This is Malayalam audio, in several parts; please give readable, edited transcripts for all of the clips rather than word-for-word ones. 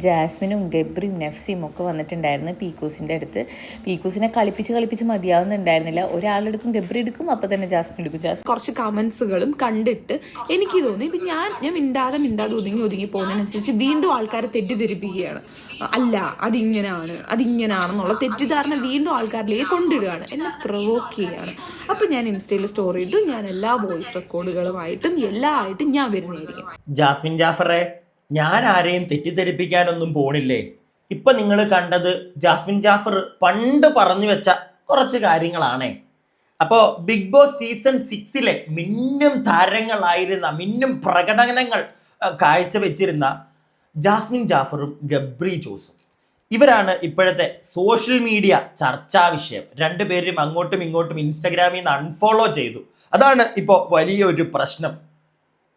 ജാസ്മിനും ഗബ്രിയും നഫ്സിയും ഒക്കെ വന്നിട്ടുണ്ടായിരുന്നു പീക്കൂസിൻ്റെ അടുത്ത്. പീക്കൂസിനെ കളിപ്പിച്ച് മതിയാവുന്നുണ്ടായിരുന്നില്ല. ഒരാളെടുക്കും, ഗബ്രി എടുക്കും, അപ്പോൾ തന്നെ ജാസ്മിൻ എടുക്കും. കുറച്ച് കമന്റ്സുകളും കണ്ടിട്ട് എനിക്ക് തോന്നി ഇപ്പം ഞാൻ മിണ്ടാതെ ഒതുങ്ങി പോകുന്നതിനനുസരിച്ച് വീണ്ടും ആൾക്കാരെ തെറ്റിദ്ധരിപ്പിക്കുകയാണ്. അല്ല അതിങ്ങനാണെന്നുള്ള തെറ്റിദ്ധാരണ വീണ്ടും ആൾക്കാരിലേക്ക് കൊണ്ടിടുകയാണ്, എന്നെ പ്രൊവോക്ക് ചെയ്യുകയാണ്. അപ്പം ഞാൻ ഇൻസ്റ്റയിൽ സ്റ്റോറി ഇട്ടു, ഞാൻ എല്ലാ വോയിസ് റെക്കോർഡുകളുമായിട്ടും എല്ലാമായിട്ടും ഞാൻ വരുന്നതായിരിക്കും. ജാസ്മിൻ ജാഫറെ, ഞാൻ ആരെയും തെറ്റിദ്ധരിപ്പിക്കാനൊന്നും പോണില്ലേ. ഇപ്പൊ നിങ്ങൾ കണ്ടത് ജാസ്മിൻ ജാഫർ പണ്ട് പറഞ്ഞു വെച്ച കുറച്ച് കാര്യങ്ങളാണേ. അപ്പോൾ ബിഗ് ബോസ് സീസൺ 6 മിന്നും താരങ്ങളായിരുന്ന, മിന്നും പ്രകടനങ്ങൾ കാഴ്ചവെച്ചിരുന്ന ജാസ്മിൻ ജാഫറും ഗബ്രി ജോസും, ഇവരാണ് ഇപ്പോഴത്തെ സോഷ്യൽ മീഡിയ ചർച്ചാ വിഷയം. രണ്ടുപേരും അങ്ങോട്ടും ഇങ്ങോട്ടും ഇൻസ്റ്റഗ്രാമിൽ നിന്ന് അൺഫോളോ ചെയ്തു. അതാണ് ഇപ്പോൾ വലിയൊരു പ്രശ്നം.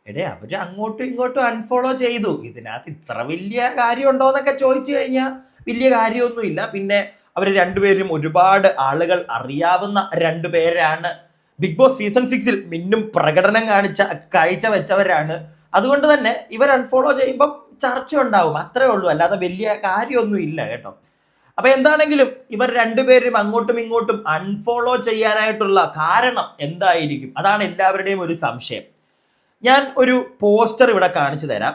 അവർ അങ്ങോട്ടും ഇങ്ങോട്ടും അൺഫോളോ ചെയ്തു. ഇതിനകത്ത് ഇത്ര വലിയ കാര്യമുണ്ടോ എന്നൊക്കെ ചോദിച്ചു കഴിഞ്ഞാൽ വലിയ കാര്യമൊന്നുമില്ല. പിന്നെ അവർ രണ്ടുപേരും ഒരുപാട് ആളുകൾ അറിയാവുന്ന രണ്ടുപേരാണ്. ബിഗ് ബോസ് സീസൺ 6 മിന്നും പ്രകടനം കാഴ്ച വെച്ചവരാണ്. അതുകൊണ്ട് തന്നെ ഇവർ അൺഫോളോ ചെയ്യുമ്പം ചർച്ച ഉണ്ടാവും, അത്രേ ഉള്ളൂ. അല്ലാതെ വലിയ കാര്യമൊന്നും ഇല്ല കേട്ടോ. അപ്പൊ എന്താണെങ്കിലും ഇവർ രണ്ടുപേരും അങ്ങോട്ടും ഇങ്ങോട്ടും അൺഫോളോ ചെയ്യാനായിട്ടുള്ള കാരണം എന്തായിരിക്കും? അതാണ് എല്ലാവരുടെയും ഒരു സംശയം. ഞാൻ ഒരു പോസ്റ്റർ ഇവിടെ കാണിച്ചു തരാം.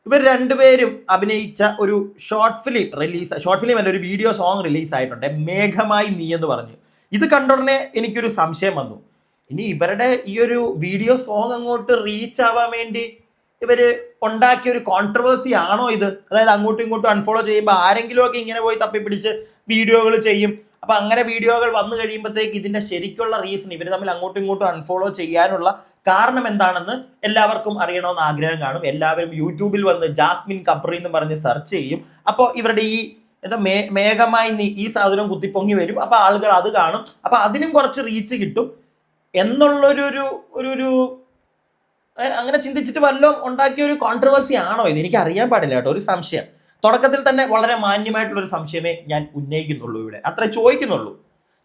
ഇവർ രണ്ടുപേരും അഭിനയിച്ച ഒരു ഷോർട്ട് ഫിലിം അല്ല, ഒരു വീഡിയോ സോങ് റിലീസായിട്ടുണ്ട്, മേഘമായി നീ എന്ന് പറഞ്ഞു. ഇത് കണ്ടുടനെ എനിക്കൊരു സംശയം വന്നു. ഇനി ഇവരുടെ ഈ ഒരു വീഡിയോ സോങ് അങ്ങോട്ട് റീച്ച് ആവാൻ വേണ്ടി ഇവർ ഉണ്ടാക്കിയ ഒരു കോൺട്രവേഴ്സി ആണോ ഇത്? അതായത് അങ്ങോട്ടും ഇങ്ങോട്ടും അൺഫോളോ ചെയ്യുമ്പോൾ ആരെങ്കിലും ഒക്കെ ഇങ്ങനെ പോയി തപ്പിപ്പിടിച്ച് വീഡിയോകൾ ചെയ്യും. അപ്പം അങ്ങനെ വീഡിയോകൾ വന്നു കഴിയുമ്പോഴത്തേക്ക് ഇതിൻ്റെ ശരിക്കുള്ള റീസൺ, ഇവർ തമ്മിൽ അങ്ങോട്ടും ഇങ്ങോട്ടും അൺഫോളോ ചെയ്യാനുള്ള കാരണം എന്താണെന്ന് എല്ലാവർക്കും അറിയണമെന്ന് ആഗ്രഹം കാണും. എല്ലാവരും യൂട്യൂബിൽ വന്ന് ജാസ്മിൻ ഗബ്രി എന്ന് പറഞ്ഞ് സെർച്ച് ചെയ്യും. അപ്പോൾ ഇവരുടെ ഈ മേഘമായി ഈ സാധനം കുത്തിപ്പൊങ്ങി വരും. അപ്പോൾ ആളുകൾ അത് കാണും. അപ്പോൾ അതിനും കുറച്ച് റീച്ച് കിട്ടും എന്നുള്ളൊരു അങ്ങനെ ചിന്തിച്ചിട്ട് വല്ലതും ഉണ്ടാക്കിയ ഒരു കോൺട്രവേഴ്സി ആണോ ഇത്? എനിക്ക് അറിയാൻ പാടില്ല കേട്ടോ, ഒരു സംശയം. തുടക്കത്തിൽ തന്നെ വളരെ മാന്യമായിട്ടുള്ളൊരു സംശയമേ ഞാൻ ഉന്നയിക്കുന്നുള്ളൂ, ഇവിടെ അത്ര ചോദിക്കുന്നുള്ളൂ.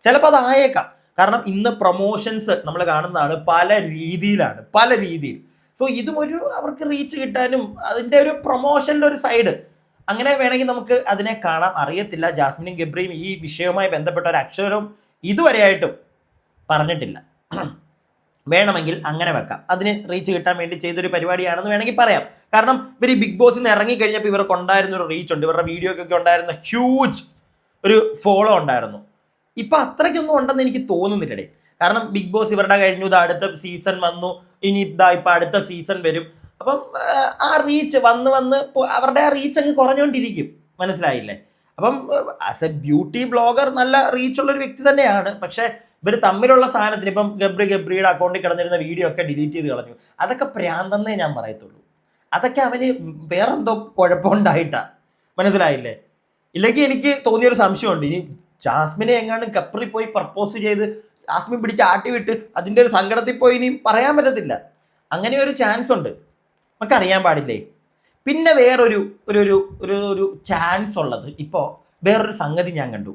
ചിലപ്പോൾ അതായേക്കാം. കാരണം ഇന്ന് പ്രൊമോഷൻസ് നമ്മൾ കാണുന്നതാണ് പല രീതിയിൽ. സോ ഇതും അവർക്ക് റീച്ച് കിട്ടാനും അതിൻ്റെ ഒരു പ്രൊമോഷൻ്റെ ഒരു സൈഡ്, അങ്ങനെ വേണമെങ്കിൽ നമുക്ക് അതിനെ കാണാം. അറിയത്തില്ല. ജാസ്മിനും ഗബ്രിയും ഈ വിഷയവുമായി ബന്ധപ്പെട്ട ഒരു അക്ഷരവും ഇതുവരെയായിട്ടും പറഞ്ഞിട്ടില്ല. വേണമെങ്കിൽ അങ്ങനെ വെക്കാം. അതിന് റീച്ച് കിട്ടാൻ വേണ്ടി ചെയ്തൊരു പരിപാടിയാണെന്ന് വേണമെങ്കിൽ പറയാം. കാരണം ഇവർ ഈ ബിഗ് ബോസിൽ നിന്ന് ഇറങ്ങിക്കഴിഞ്ഞപ്പോൾ ഇവർക്ക് ഉണ്ടായിരുന്ന ഒരു റീച്ച് ഉണ്ട്. ഇവരുടെ വീഡിയോക്കൊക്കെ ഉണ്ടായിരുന്ന ഹ്യൂജ് ഒരു ഫോളോ ഉണ്ടായിരുന്നു. ഇപ്പം അത്രയ്ക്കൊന്നും ഉണ്ടെന്ന് എനിക്ക് തോന്നുന്നില്ലേ. കാരണം ബിഗ് ബോസ് ഇവരുടെ കഴിഞ്ഞു, അടുത്ത സീസൺ വന്നു, ഇനി ഇപ്പം അടുത്ത സീസൺ വരും. അപ്പം ആ റീച്ച് വന്ന് അവരുടെ ആ റീച്ച് അങ്ങ് കുറഞ്ഞുകൊണ്ടിരിക്കും. മനസ്സിലായില്ലേ? അപ്പം ആസ് എ ബ്യൂട്ടി ബ്ലോഗർ നല്ല റീച്ചുള്ളൊരു വ്യക്തി തന്നെയാണ്. പക്ഷേ ഇവർ തമ്മിലുള്ള സാധനത്തിന് ഇപ്പം ഗബ്രിയുടെ അക്കൗണ്ടിൽ കിടന്നിരുന്ന വീഡിയോ ഒക്കെ ഡിലീറ്റ് ചെയ്ത് കളഞ്ഞു. അതൊക്കെ പ്രാന്തെന്നേ ഞാൻ പറയത്തുള്ളൂ. അതൊക്കെ അവന് വേറെന്തോ കുഴപ്പമുണ്ടായിട്ടാണ്. മനസ്സിലായില്ലേ? ഇല്ലെങ്കിൽ എനിക്ക് തോന്നിയൊരു സംശയമുണ്ട്, ഇനി ജാസ്മിനെ എങ്ങാണ്ട് ഗബ്രി പോയി പ്രപ്പോസ് ചെയ്ത് ജാസ്മിൻ പിടിച്ച് ആട്ടി വിട്ട് അതിൻ്റെ ഒരു സങ്കടത്തിൽ പോയി ഇനിയും പറയാൻ പറ്റത്തില്ല. അങ്ങനെ ഒരു ചാൻസ് ഉണ്ട്, നമുക്ക് അറിയാൻ പാടില്ലേ. പിന്നെ വേറൊരു ചാൻസ് ഉള്ളത്, ഇപ്പോൾ വേറൊരു സംഗതി ഞാൻ കണ്ടു.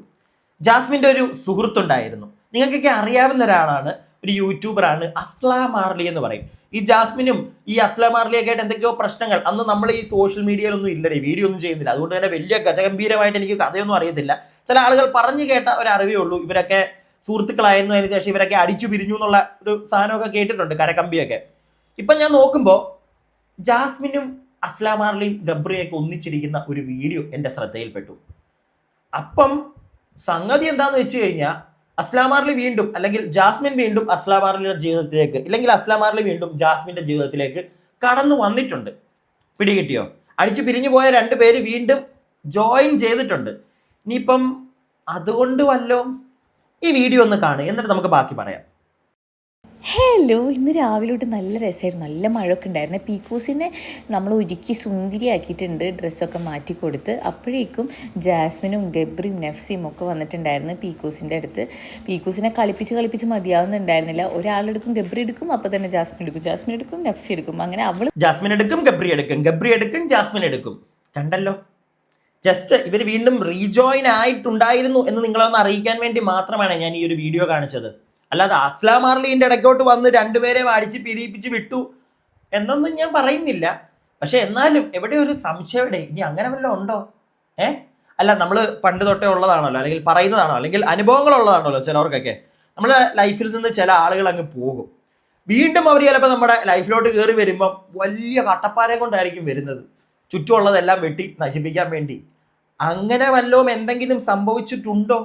ജാസ്മിൻ്റെ ഒരു സുഹൃത്തുണ്ടായിരുന്നു, നിങ്ങൾക്കൊക്കെ അറിയാവുന്ന ഒരാളാണ്, ഒരു യൂട്യൂബറാണ്, അസ്ലാം മാർലി എന്ന് പറയും. ഈ ജാസ്മിനും ഈ അസ്ലാം മാർലിയൊക്കെ ആയിട്ട് എന്തൊക്കെയോ പ്രശ്നങ്ങൾ, അന്ന് നമ്മൾ ഈ സോഷ്യൽ മീഡിയയിലൊന്നും ഇല്ലടേ, വീഡിയോ ഒന്നും ചെയ്യുന്നില്ല. അതുകൊണ്ട് തന്നെ വലിയ ഗജഗംഭീരമായിട്ട് എനിക്ക് കഥയൊന്നും അറിയത്തില്ല. ചില ആളുകൾ പറഞ്ഞു കേട്ട ഒരു അറിവേ ഉള്ളൂ. ഇവരൊക്കെ സുഹൃത്തുക്കളായിരുന്നു, അതിന് ശേഷം ഇവരൊക്കെ അടിച്ചു പിരിഞ്ഞു എന്നുള്ള ഒരു സാധനമൊക്കെ കേട്ടിട്ടുണ്ട്, കരക്കമ്പിയൊക്കെ. ഇപ്പം ഞാൻ നോക്കുമ്പോൾ ജാസ്മിനും അസ്ലാം മാർലിയും ഗബ്രിയൊക്കെ ഒന്നിച്ചിരിക്കുന്ന ഒരു വീഡിയോ എൻ്റെ ശ്രദ്ധയിൽപ്പെട്ടു. അപ്പം സംഗതി എന്താന്ന് വെച്ച് കഴിഞ്ഞാൽ, അസ്ലാം മാർലി വീണ്ടും, അല്ലെങ്കിൽ ജാസ്മിൻ വീണ്ടും അസ്ലാം മാർലിയുടെ ജീവിതത്തിലേക്ക്, ഇല്ലെങ്കിൽ അസ്ലാം മാർലി വീണ്ടും ജാസ്മിൻ്റെ ജീവിതത്തിലേക്ക് കടന്നു വന്നിട്ടുണ്ട്. പിടികിട്ടിയോ? അടിച്ചു പിരിഞ്ഞു പോയ രണ്ടുപേര് വീണ്ടും ജോയിൻ ചെയ്തിട്ടുണ്ട്. ഇനിയിപ്പം അതുകൊണ്ട് വല്ലോ ഈ വീഡിയോ ഒന്ന് കാണുക, എന്നിട്ട് നമുക്ക് ബാക്കി പറയാം. ഹലോ, ഇന്ന് രാവിലെ തൊട്ട് നല്ല രസമായിരുന്നു, നല്ല മഴയൊക്കെ ഉണ്ടായിരുന്നു. പീക്കൂസിനെ നമ്മൾ ഒരുക്കി സുന്ദരിയാക്കിയിട്ടുണ്ട്, ഡ്രസ്സൊക്കെ മാറ്റി കൊടുത്ത്. അപ്പോഴേക്കും ജാസ്മിനും ഗബ്രിയും നഫ്സിയും ഒക്കെ വന്നിട്ടുണ്ടായിരുന്നു പീക്കൂസിൻ്റെ അടുത്ത്. പീക്കൂസിനെ കളിപ്പിച്ച് മതിയാവുന്നുണ്ടായിരുന്നില്ല. ഒരാളെടുക്കും, ഗബ്രി എടുക്കും, അപ്പോൾ തന്നെ ജാസ്മിൻ എടുക്കും, നഫ്സി എടുക്കും. അങ്ങനെ ജാസ്മിൻ എടുക്കും, ഗബ്രി എടുക്കും, ജാസ്മിൻ എടുക്കും. കണ്ടല്ലോ, ജസ്റ്റ് ഇവർ വീണ്ടും റീജോയിൻ ആയിട്ടുണ്ടായിരുന്നു എന്ന് നിങ്ങളൊന്ന് അറിയിക്കാൻ വേണ്ടി മാത്രമാണ് ഞാൻ ഈ ഒരു വീഡിയോ കാണിച്ചത്. അല്ലാതെ അസ്ലാം മാർലിൻ്റെ ഇടയ്ക്കോട്ട് വന്ന് രണ്ടുപേരെ അടിച്ച് പിരിയിപ്പിച്ച് വിട്ടു എന്നൊന്നും ഞാൻ പറയുന്നില്ല. പക്ഷെ എന്നാലും എവിടെ ഒരു സംശയം എവിടെ, ഇനി അങ്ങനെ വല്ലതും ഉണ്ടോ? അല്ല, നമ്മൾ പണ്ട് തൊട്ടേ ഉള്ളതാണല്ലോ, അല്ലെങ്കിൽ പറയുന്നതാണോ, അല്ലെങ്കിൽ അനുഭവങ്ങളുള്ളതാണല്ലോ ചിലവർക്കൊക്കെ. നമ്മളെ ലൈഫിൽ നിന്ന് ചില ആളുകൾ അങ്ങ് പോകും, വീണ്ടും അവർ ചിലപ്പോൾ നമ്മുടെ ലൈഫിലോട്ട് കയറി വരുമ്പം വലിയ കട്ടപ്പാരെ കൊണ്ടായിരിക്കും വരുന്നത്, ചുറ്റുമുള്ളതെല്ലാം വെട്ടി നശിപ്പിക്കാൻ വേണ്ടി. അങ്ങനെ വല്ലതും എന്തെങ്കിലും സംഭവിച്ചിട്ടുണ്ടോ?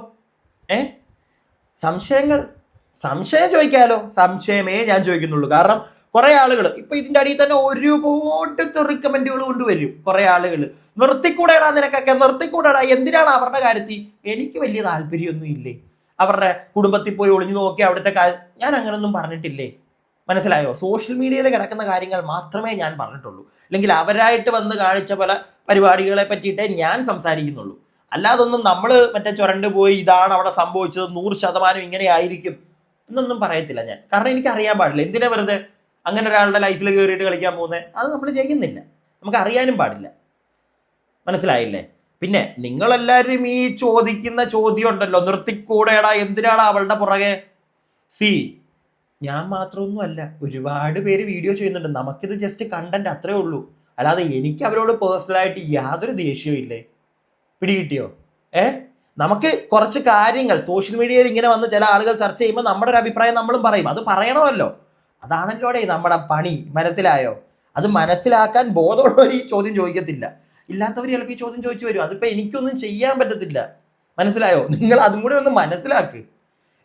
സംശയം ചോദിക്കാലോ, സംശയമേ ഞാൻ ചോദിക്കുന്നുള്ളൂ. കാരണം കുറെ ആളുകൾ ഇപ്പൊ ഇതിന്റെ അടിയിൽ തന്നെ ഒരുപാട് റിക്കമെൻഡുകൾ കൊണ്ടുവരും. കുറെ ആളുകൾ നിർത്തിക്കൂടെടാ, നിനക്കൊക്കെ നിർത്തിക്കൂടെടാ, എന്തിനാണ് അവരുടെ കാര്യത്തിൽ? എനിക്ക് വലിയ താല്പര്യമൊന്നും ഇല്ലേ, അവരുടെ കുടുംബത്തിൽ പോയി ഒളിഞ്ഞു നോക്കി അവിടുത്തെ ഞാൻ അങ്ങനൊന്നും പറഞ്ഞിട്ടില്ലേ, മനസ്സിലായോ? സോഷ്യൽ മീഡിയയിൽ കിടക്കുന്ന കാര്യങ്ങൾ മാത്രമേ ഞാൻ പറഞ്ഞിട്ടുള്ളൂ, അല്ലെങ്കിൽ അവരായിട്ട് വന്ന് കാണിച്ച പല പരിപാടികളെ പറ്റിയിട്ടേ ഞാൻ സംസാരിക്കുന്നുള്ളൂ. അല്ലാതൊന്നും നമ്മൾ മറ്റേ ചുരണ്ട് പോയി ഇതാണ് അവിടെ സംഭവിച്ചത് 100% ഇങ്ങനെ ആയിരിക്കും എന്നൊന്നും പറയത്തില്ല ഞാൻ. കാരണം എനിക്ക് അറിയാൻ പാടില്ല, എന്തിനാ വെറുതെ അങ്ങനെ ഒരാളുടെ ലൈഫിൽ കയറിയിട്ട് കളിക്കാൻ പോകുന്നത്? അത് നമ്മൾ ചെയ്യുന്നില്ല, നമുക്ക് അറിയാനും പാടില്ല, മനസ്സിലായില്ലേ? പിന്നെ നിങ്ങളെല്ലാവരും ഈ ചോദിക്കുന്ന ചോദ്യം ഉണ്ടല്ലോ, നിർത്തിക്കൂടെടാ, എന്തിനാണ് അവളുടെ പുറകെ? ഞാൻ മാത്രമൊന്നും അല്ല, ഒരുപാട് പേര് വീഡിയോ ചെയ്യുന്നുണ്ട്. നമുക്കിത് ജസ്റ്റ് കണ്ടന്റ് അത്രേ ഉള്ളൂ, അല്ലാതെ എനിക്ക് അവരോട് പേഴ്സണലായിട്ട് യാതൊരു ദേഷ്യവും ഇല്ലേ. പിടികിട്ടിയോ? നമുക്ക് കുറച്ച് കാര്യങ്ങൾ സോഷ്യൽ മീഡിയയിൽ ഇങ്ങനെ വന്ന് ചില ആളുകൾ ചർച്ച ചെയ്യുമ്പോൾ നമ്മുടെ ഒരു അഭിപ്രായം നമ്മളും പറയും. അത് പറയണമല്ലോ, അതാണല്ലോടെ നമ്മുടെ പണി, മനസ്സിലായോ? അത് മനസ്സിലാക്കാൻ ബോധമുള്ളവർ ഈ ചോദ്യം ചോദിക്കത്തില്ല, ഇല്ലാത്തവർ ചിലപ്പോൾ ഈ ചോദ്യം ചോദിച്ചു വരും. അതിപ്പോൾ എനിക്കൊന്നും ചെയ്യാൻ പറ്റത്തില്ല, മനസ്സിലായോ? നിങ്ങൾ അതും കൂടെ ഒന്ന് മനസ്സിലാക്ക്.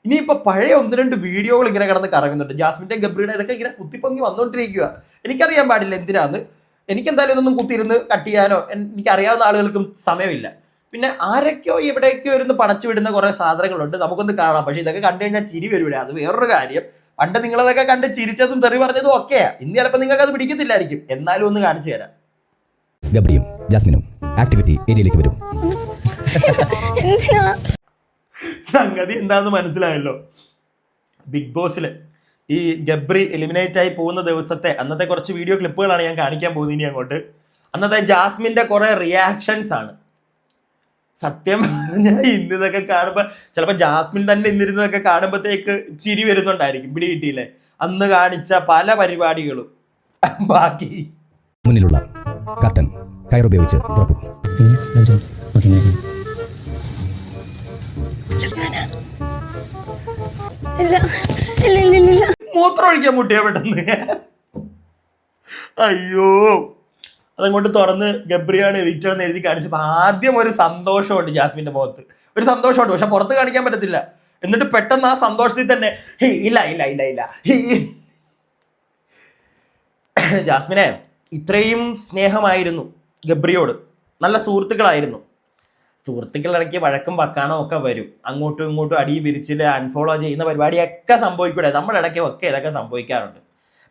ഇനിയിപ്പോൾ പഴയ 1-2 വീഡിയോകൾ ഇങ്ങനെ കിടന്ന് കറങ്ങുന്നുണ്ട്, ജാസ്മിൻ്റെ ഗബ്രിയുടെ, ഇതൊക്കെ ഇങ്ങനെ കുത്തിപ്പൊങ്ങി വന്നുകൊണ്ടിരിക്കുക. എനിക്കറിയാൻ പാടില്ല എന്തിനാന്ന്, എനിക്കെന്തായാലും ഇതൊന്നും കുത്തിയിരുന്ന് കട്ട് ചെയ്യാനോ എനിക്കറിയാവുന്ന ആളുകൾക്കും സമയമില്ല. പിന്നെ ആരൊക്കെയോ എവിടെയൊക്കെയോ ഇരുന്ന് പടച്ചു വിടുന്ന കുറേ സാധനങ്ങളുണ്ട്, നമുക്കൊന്ന് കാണാം. പക്ഷെ ഇതൊക്കെ കണ്ടു കഴിഞ്ഞാൽ ചിരി വരൂല, അത് വേറൊരു കാര്യം. പണ്ട് നിങ്ങളതൊക്കെ കണ്ട് ചിരിച്ചതും തെറി പറഞ്ഞതും ഒക്കെയാ, ഇന്ന് ചിലപ്പോൾ നിങ്ങൾക്ക് അത് പിടിക്കത്തില്ലായിരിക്കും, എന്നാലും ഒന്ന് കാണിച്ചു തരാം. ഗബ്രിയും ജാസ്മിനും ആക്ടിവിറ്റി ഏരിയയിലേക്ക് വരും. സംഗതി എന്താന്ന് മനസ്സിലായല്ലോ. ബിഗ് ബോസിൽ ഈ ഗബ്രി എലിമിനേറ്റ് ആയി പോകുന്ന ദിവസത്തെ അന്നത്തെ കുറച്ച് വീഡിയോ ക്ലിപ്പുകളാണ് ഞാൻ കാണിക്കാൻ പോകുന്നത് ഇനി അങ്ങോട്ട്. അന്നത്തെ ജാസ്മിൻ്റെ കുറേ റിയാക്ഷൻസ് ആണ്. സത്യം പറഞ്ഞാൽ ഇന്ന് ഇതൊക്കെ കാണുമ്പോൾ ചിലപ്പോൾ ജാസ്മിൻ തന്നെ ഇന്നിരുന്നതൊക്കെ കാണുമ്പോഴത്തേക്ക് ചിരി വരുന്നുണ്ടായിരിക്കും, പിടികിട്ടിയില്ലേ? അന്ന് കാണിച്ച പല പരിപാടികളും. ബാക്കി മുന്നിലുള്ള കർട്ടൻ കയറുപയോഗിച്ച് തുറക്കും. മൂത്രം ഒഴിക്കാൻ മുട്ടിയാ പെട്ടെന്ന്. അയ്യോ, അതങ്ങോട്ട് തുറന്ന് ഗബ്രിയാണ് എവിക്റ്റാണെന്ന് എഴുതി കാണിച്ചപ്പോൾ ആദ്യം ഒരു സന്തോഷമുണ്ട് ജാസ്മിന്റെ മുഖത്ത്, ഒരു സന്തോഷമുണ്ട്, പക്ഷെ പുറത്ത് കാണിക്കാൻ പറ്റത്തില്ല. എന്നിട്ട് പെട്ടെന്ന് ആ സന്തോഷത്തിൽ തന്നെ ഇല്ല ഇല്ല ഇല്ല ഇല്ല. ജാസ്മിനെ ഇത്രയും സ്നേഹമായിരുന്നു ഗബ്രിയോട്, നല്ല സുഹൃത്തുക്കളായിരുന്നു. സുഹൃത്തുക്കളിടയ്ക്ക് വഴക്കും വക്കാണോ ഒക്കെ വരും, അങ്ങോട്ടും ഇങ്ങോട്ടും അടി പിരിച്ചില് അൺഫോളോ ചെയ്യുന്ന പരിപാടിയൊക്കെ സംഭവിക്കൂടെ, നമ്മുടെ ഇടയ്ക്കും ഒക്കെ ഇതൊക്കെ സംഭവിക്കാറുണ്ട്.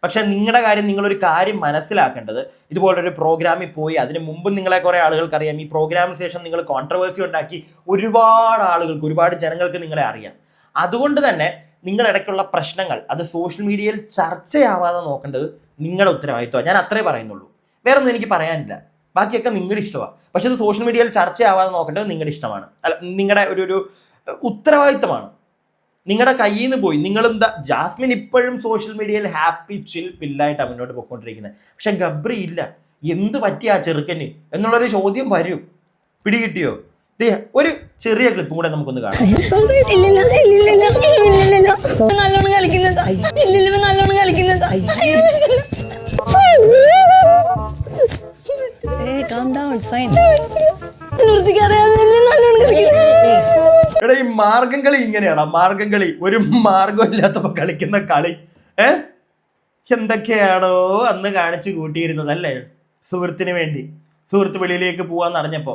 പക്ഷെ നിങ്ങളുടെ കാര്യം, നിങ്ങളൊരു കാര്യം മനസ്സിലാക്കേണ്ടത്, ഇതുപോലൊരു പ്രോഗ്രാമിൽ പോയി അതിന് മുമ്പ് നിങ്ങളെ കുറേ ആളുകൾക്കറിയാം, ഈ പ്രോഗ്രാമിന് ശേഷം നിങ്ങൾ കോൺട്രവേഴ്സി ഉണ്ടാക്കി ഒരുപാട് ആളുകൾക്ക്, ഒരുപാട് ജനങ്ങൾക്ക് നിങ്ങളെ അറിയാം. അതുകൊണ്ട് തന്നെ നിങ്ങളുടെ ഇടയ്ക്കുള്ള പ്രശ്നങ്ങൾ അത് സോഷ്യൽ മീഡിയയിൽ ചർച്ചയാവാതെ നോക്കേണ്ടത് നിങ്ങളുടെ ഉത്തരവാദിത്വമാണ്. ഞാൻ അത്രേ പറയുന്നുള്ളൂ, വേറൊന്നും എനിക്ക് പറയാനില്ല. ബാക്കിയൊക്കെ നിങ്ങളുടെ ഇഷ്ടമാണ്, പക്ഷെ ഇത് സോഷ്യൽ മീഡിയയിൽ ചർച്ചയാവാതെ നോക്കേണ്ടത് നിങ്ങളുടെ ഇഷ്ടമാണ്, അല്ല നിങ്ങളുടെ ഒരു ഉത്തരവാദിത്തമാണ്. നിങ്ങളുടെ കയ്യിൽ നിന്ന് പോയി. നിങ്ങളെന്താ, ജാസ്മിൻ ഇപ്പോഴും സോഷ്യൽ മീഡിയയിൽ ഹാപ്പി ചിൽ പില്ലായിട്ടാണ് മുന്നോട്ട് പോയിക്കൊണ്ടിരിക്കുന്നത്. പക്ഷെ ഗബ്രി ഇല്ല, എന്ത് പറ്റിയ ആ ചെറുക്കന് എന്നുള്ളൊരു ചോദ്യം വരും. പിടികിട്ടിയോ? ഒരു ചെറിയ ക്ലിപ്പും കൂടെ നമുക്കൊന്ന് കാണാം. എടാ, ഈ മാർഗം കളി ഇങ്ങനെയാണോ? മാർഗം കളി, ഒരു മാർഗം ഇല്ലാത്തപ്പോ കളിക്കുന്ന കളി. എന്തൊക്കെയാണോ അന്ന് കാണിച്ചു കൂട്ടിയിരുന്നത് അല്ലേ സുഹൃത്തിന് വേണ്ടി. സുഹൃത്ത് വെളിയിലേക്ക് പോവാന്ന് അറിഞ്ഞപ്പോ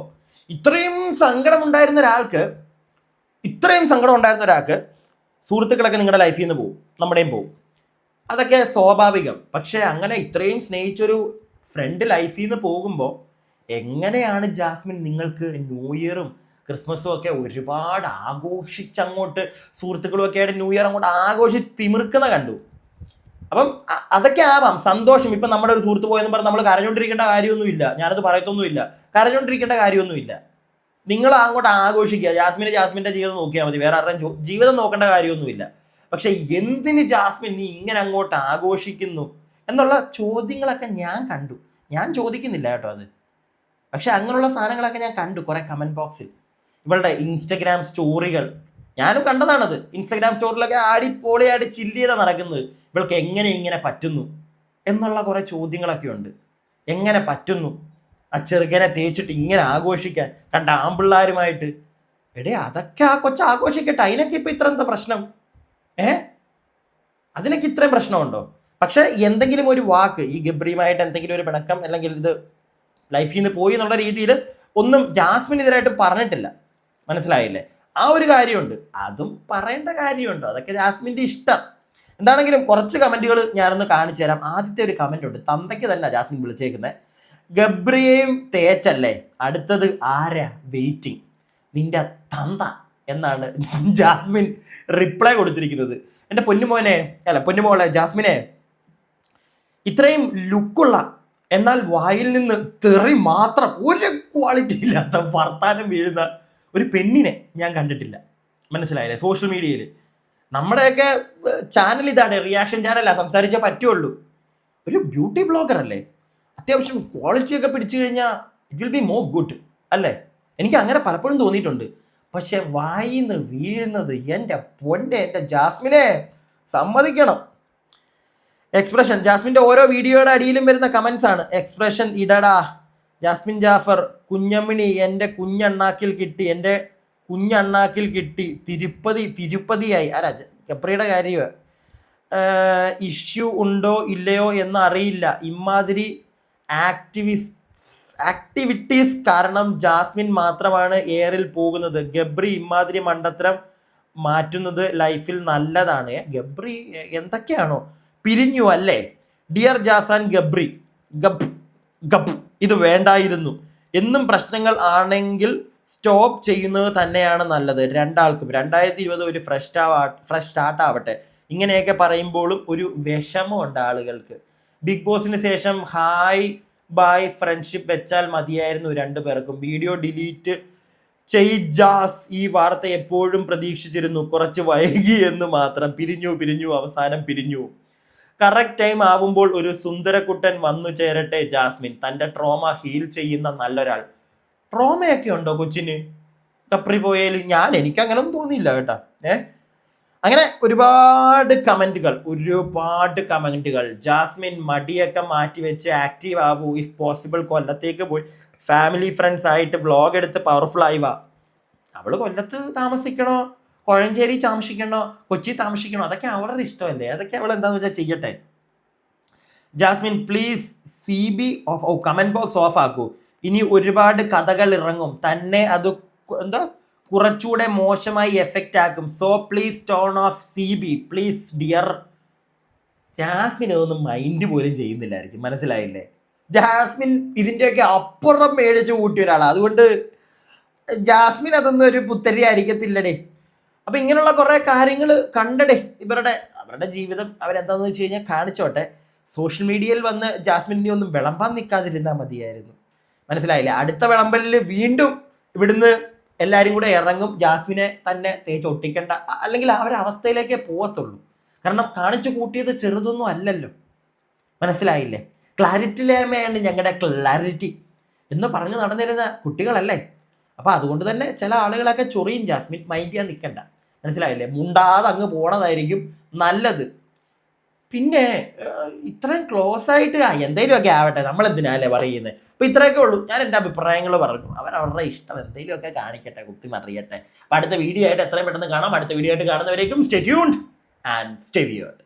ഇത്രയും സങ്കടം ഉണ്ടായിരുന്ന ഒരാൾക്ക് സുഹൃത്തുക്കളൊക്കെ നിങ്ങളുടെ ലൈഫിൽ നിന്ന് പോവും, നമ്മുടെയും പോവും, അതൊക്കെ സ്വാഭാവികം. പക്ഷെ അങ്ങനെ ഇത്രയും സ്നേഹിച്ചൊരു ഫ്രണ്ട് ലൈഫിൽ നിന്ന് പോകുമ്പോൾ എങ്ങനെയാണ് ജാസ്മിൻ നിങ്ങൾക്ക് ന്യൂ ഇയറും ക്രിസ്മസും ഒക്കെ ഒരുപാട് ആഘോഷിച്ചങ്ങോട്ട്, സുഹൃത്തുക്കളും ഒക്കെ ആയിട്ട് ന്യൂ ഇയർ അങ്ങോട്ട് ആഘോഷിച്ച് തിമിർക്കുന്ന കണ്ടു. അപ്പം അതൊക്കെ ആവാം സന്തോഷം. ഇപ്പം നമ്മുടെ ഒരു സുഹൃത്ത് പോയെന്ന് പറഞ്ഞാൽ നമ്മൾ കരഞ്ഞുകൊണ്ടിരിക്കേണ്ട കാര്യമൊന്നുമില്ല, ഞാനത് പറയത്തൊന്നുമില്ല, കരഞ്ഞുകൊണ്ടിരിക്കേണ്ട കാര്യമൊന്നുമില്ല. നിങ്ങൾ അങ്ങോട്ട് ആഘോഷിക്കുക. ജാസ്മിൻ്റെ ജീവിതം നോക്കിയാൽ മതി, വേറെ ആരുടെയും ജീവിതം നോക്കേണ്ട കാര്യമൊന്നുമില്ല. പക്ഷെ എന്തിന് ജാസ്മിൻ നീ ഇങ്ങനെ അങ്ങോട്ട് ആഘോഷിക്കുന്നു എന്നുള്ള ചോദ്യങ്ങളൊക്കെ ഞാൻ കണ്ടു. ഞാൻ ചോദിക്കുന്നില്ല കേട്ടോ അത്. പക്ഷെ അങ്ങനെയുള്ള സാധനങ്ങളൊക്കെ ഞാൻ കണ്ടു കുറേ കമൻറ്റ് ബോക്സിൽ. ഇവളുടെ ഇൻസ്റ്റഗ്രാം സ്റ്റോറികൾ ഞാനും കണ്ടതാണത്. ഇൻസ്റ്റഗ്രാം സ്റ്റോറിലൊക്കെ ആടിപ്പോളിയായിട്ട് ചില്ല് ചെയ്താൽ നടക്കുന്നത്. ഇവൾക്ക് എങ്ങനെ ഇങ്ങനെ പറ്റുന്നു എന്നുള്ള കുറേ ചോദ്യങ്ങളൊക്കെ ഉണ്ട്. എങ്ങനെ പറ്റുന്നു ആ ചെറുക്കനെ തേച്ചിട്ട് ഇങ്ങനെ ആഘോഷിക്കാൻ കണ്ട ആമ്പിള്ളാരുമായിട്ട്? എടേ അതൊക്കെ ആ കൊച്ചു ആഘോഷിക്കട്ടെ, അതിനൊക്കെ ഇപ്പം ഇത്ര എന്താ പ്രശ്നം? അതിനൊക്കെ ഇത്രയും പ്രശ്നമുണ്ടോ? പക്ഷെ എന്തെങ്കിലും ഒരു വാക്ക് ഈ ഗബ്രിയുമായിട്ട് എന്തെങ്കിലും ഒരു പിണക്കം അല്ലെങ്കിൽ ഇത് ലൈഫിൽ നിന്ന് പോയി എന്നുള്ള രീതിയിൽ ഒന്നും ജാസ്മിൻ ഇതിനായിട്ട് പറഞ്ഞിട്ടില്ല. മനസ്സിലായില്ലേ? ആ ഒരു കാര്യമുണ്ട്, അതും പറയേണ്ട കാര്യമുണ്ടോ? അതൊക്കെ ജാസ്മിൻ്റെ ഇഷ്ടം. എന്താണെങ്കിലും കുറച്ച് കമൻറ്റുകൾ ഞാനൊന്ന് കാണിച്ചു തരാം. ആദ്യത്തെ ഒരു കമൻറ്റ് ഉണ്ട്, തന്തയ്ക്ക് തന്നെ ജാസ്മിൻ വിളിച്ചേക്കുന്നത്. ഗബ്രിയെയും തേച്ചല്ലേ, അടുത്തത് ആരാ വെയിറ്റിംഗ്, നിന്റെ തന്ത എന്നാണ് ജാസ്മിൻ റിപ്ലൈ കൊടുത്തിരിക്കുന്നത്. എൻ്റെ പൊന്നുമോളെ ജാസ്മിനെ, ഇത്രയും ലുക്കുള്ള എന്നാൽ വായിൽ നിന്ന് തെറി മാത്രം ഒരു ക്വാളിറ്റി ഇല്ലാത്ത വർത്താനം വീഴുന്ന ഒരു പെണ്ണിനെ ഞാൻ കണ്ടിട്ടില്ല. മനസ്സിലായില്ലേ? സോഷ്യൽ മീഡിയയിൽ നമ്മുടെയൊക്കെ ചാനൽ ഇതാണ്, റിയാക്ഷൻ ചാനലാണ്, സംസാരിച്ചേ പറ്റുള്ളൂ. ഒരു ബ്യൂട്ടി ബ്ലോഗർ അല്ലേ, അത്യാവശ്യം ക്വാളിറ്റിയൊക്കെ പിടിച്ചു കഴിഞ്ഞാൽ it will be more good അല്ലേ? എനിക്ക് അങ്ങനെ പലപ്പോഴും തോന്നിയിട്ടുണ്ട്. പക്ഷെ വായിന്ന് വീഴുന്നത് എൻ്റെ ജാസ്മിനെ സമ്മതിക്കണം. എക്സ്പ്രഷൻ ജാസ്മിൻ്റെ ഓരോ വീഡിയോയുടെ അടിയിലും വരുന്ന കമൻസ് ആണ്. എക്സ്പ്രഷൻ ഇടടാ ജാസ്മിൻ ജാഫർ, കുഞ്ഞമ്മിണി എൻ്റെ കുഞ്ഞണ്ണാക്കിൽ കിട്ടി തിരുപ്പതിയായി. ആരാ ഗബ്രിയുടെ കാര്യമാണ്. ഇഷ്യൂ ഉണ്ടോ ഇല്ലയോ എന്ന് അറിയില്ല, ഇമാതിരി ആക്ടിവിറ്റീസ് കാരണം ജാസ്മിൻ മാത്രമാണ് എയറിൽ പോകുന്നത്. ഗബ്രി ഇമാതിരി മണ്ടത്തരം മാറ്റുന്നത് ലൈഫിൽ നല്ലതാണ്. ഗബ്രി എന്തൊക്കെയാണോ പിരിഞ്ഞു അല്ലേ? ഡിയർ ജാസാൻ ഗബ്രി, ഗബ് ഇത് വേണ്ടായിരുന്നു. എന്നും പ്രശ്നങ്ങൾ ആണെങ്കിൽ സ്റ്റോപ്പ് ചെയ്യുന്നത് തന്നെയാണ് നല്ലത് രണ്ടാൾക്കും. 2020 ഒരു ഫ്രഷ് സ്റ്റാർട്ട് ആവട്ടെ. ഇങ്ങനെയൊക്കെ പറയുമ്പോഴും ഒരു വിഷമമുണ്ട് ആളുകൾക്ക്. ബിഗ് ബോസിന് ശേഷം ഹായ് ബൈ ഫ്രണ്ട്ഷിപ്പ് വെച്ചാൽ മതിയായിരുന്നു രണ്ടുപേർക്കും. വീഡിയോ ഡിലീറ്റ് ജാസ്, ഈ വാർത്ത എപ്പോഴും പ്രതീക്ഷിച്ചിരുന്നു, കുറച്ച് വൈകി എന്ന് മാത്രം. പിരിഞ്ഞു അവസാനം പിരിഞ്ഞു. കറക്റ്റ് ടൈം ആവുമ്പോൾ ഒരു സുന്ദരക്കുട്ടൻ വന്നു ചേരട്ടെ ജാസ്മിൻ, തൻ്റെ ട്രോമ ഹീൽ ചെയ്യുന്ന നല്ലൊരാൾ. ട്രോമയൊക്കെ ഉണ്ടോ കൊച്ചിന്? കപ്രി പോയാലും എനിക്ക് അങ്ങനെ ഒന്നും തോന്നിയില്ല കേട്ടാ. അങ്ങനെ ഒരുപാട് കമൻറ്റുകൾ. ജാസ്മിൻ മടിയൊക്കെ മാറ്റി വെച്ച് ആക്റ്റീവ് ആവൂ, ഇഫ് പോസിബിൾ കൊല്ലത്തേക്ക് പോയി ഫാമിലി ഫ്രണ്ട്സ് ആയിട്ട് വ്ളോഗ് എടുത്ത് പവർഫുൾ ആയി വാ. അവള് കൊല്ലത്ത് താമസിക്കണോ, കോഴഞ്ചേരി താമസിക്കണോ, കൊച്ചി താമസിക്കണോ, അതൊക്കെ അവളുടെ ഇഷ്ടമല്ലേ. അതൊക്കെ അവൾ എന്താണെന്ന് വെച്ചാൽ ചെയ്യട്ടെ. Jasmine please CB comment box off ആക്കൂ. ഇനി ഒരുപാട് കഥകൾ ഇറങ്ങും, തന്നെ അത് കുറച്ചുകൂടെ മോശമായി എഫക്റ്റ് ആക്കും. So please turn off CB please dear. Jasmine അതൊന്നും മൈൻഡ് പോലും ചെയ്യുന്നില്ലായിരിക്കും. മനസ്സിലായില്ലേ? ജാസ്മിൻ ഇതിൻ്റെയൊക്കെ അപ്പുറം മേടിച്ച് കൂട്ടിയ ഒരാളാണ്. അതുകൊണ്ട് ജാസ്മിൻ അതൊന്നും ഒരു പുത്തരി ആയിരിക്കത്തില്ലടേ. അപ്പം ഇങ്ങനെയുള്ള കുറേ കാര്യങ്ങൾ കണ്ടടേ. അവരുടെ ജീവിതം അവരെന്താണെന്ന് വെച്ച് കഴിഞ്ഞാൽ കാണിച്ചോട്ടെ. സോഷ്യൽ മീഡിയയിൽ വന്ന് ജാസ്മിനെ ഒന്നും വിളമ്പാൻ നിൽക്കാതിരുന്നാൽ മതിയായിരുന്നു. മനസ്സിലായില്ലേ? അടുത്ത വിളമ്പലിൽ വീണ്ടും ഇവിടുന്ന് എല്ലാവരും കൂടെ ഇറങ്ങും, ജാസ്മിനെ തന്നെ തേച്ച് ഒട്ടിക്കേണ്ട, അല്ലെങ്കിൽ ആ ഒരു അവസ്ഥയിലേക്കേ പോകത്തുള്ളൂ. കാരണം കാണിച്ചു കൂട്ടിയത് ചെറുതൊന്നും അല്ലല്ലോ. മനസ്സിലായില്ലേ? ക്ലാരിറ്റിയിലേമയാണ് ഞങ്ങളുടെ ക്ലാരിറ്റി എന്ന് പറഞ്ഞ് നടന്നിരുന്ന കുട്ടികളല്ലേ. അപ്പം അതുകൊണ്ട് തന്നെ ചില ആളുകളൊക്കെ ചൊറിയും. ജാസ്മിൻ മൈൻഡ് ചെയ്യാൻ നിൽക്കണ്ട. മനസ്സിലായില്ലേ? മുണ്ടാതെ അങ്ങ് പോണതായിരിക്കും നല്ലത്. പിന്നെ ഇത്രയും ക്ലോസ് ആയിട്ട് എന്തെങ്കിലുമൊക്കെ ആവട്ടെ, നമ്മളെന്തിനാല്ലേ പറയുന്നത്. അപ്പോൾ ഇത്രയൊക്കെ ഉള്ളൂ. ഞാൻ എൻ്റെ അഭിപ്രായങ്ങൾ പറഞ്ഞു. അവരവരുടെ ഇഷ്ടം എന്തെങ്കിലുമൊക്കെ കാണിക്കട്ടെ, കുത്തി മറിയട്ടെ. അപ്പോൾ അടുത്ത വീഡിയോ ആയിട്ട് എത്രയും പെട്ടെന്ന് കാണാം. അടുത്ത വീഡിയോ ആയിട്ട് കാണുന്നവരേക്കും stay tuned and stay viewed.